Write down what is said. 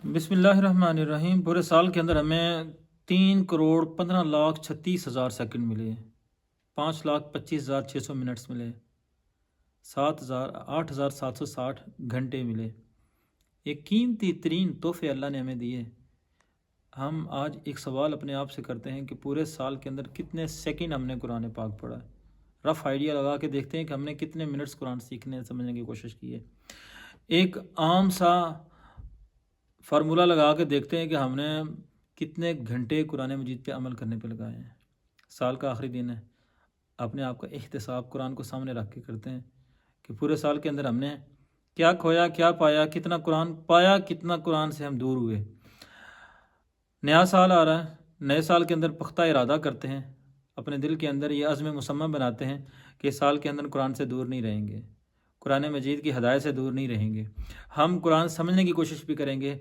بسم اللہ الرحمن الرحیم۔ پورے سال کے اندر ہمیں 3,15,36,000 سیکنڈ ملے، 5,25,600 منٹس ملے، 8,760 گھنٹے ملے۔ یہ قیمتی ترین تحفے اللہ نے ہمیں دیے۔ ہم آج ایک سوال اپنے آپ سے کرتے ہیں کہ پورے سال کے اندر کتنے سیکنڈ ہم نے قرآن پاک پڑھا ہے۔ رف آئیڈیا لگا کے دیکھتے ہیں کہ ہم نے کتنے منٹس قرآن سیکھنے سمجھنے کی کوشش کی ہے۔ ایک عام سا فارمولہ لگا کے دیکھتے ہیں کہ ہم نے کتنے گھنٹے قرآن مجید پہ عمل کرنے پہ لگائے ہیں۔ سال کا آخری دن ہے، اپنے آپ کا احتساب قرآن کو سامنے رکھ کے کرتے ہیں کہ پورے سال کے اندر ہم نے کیا کھویا، کیا پایا، کتنا قرآن پایا، کتنا قرآن سے ہم دور ہوئے۔ نیا سال آ رہا ہے، نئے سال کے اندر پختہ ارادہ کرتے ہیں، اپنے دل کے اندر یہ عزم مصمم بناتے ہیں کہ اس سال کے اندر قرآن سے دور نہیں رہیں گے، قرآن مجید کی ہدایت سے دور نہیں رہیں گے، ہم قرآن سمجھنے کی کوشش بھی کریں گے،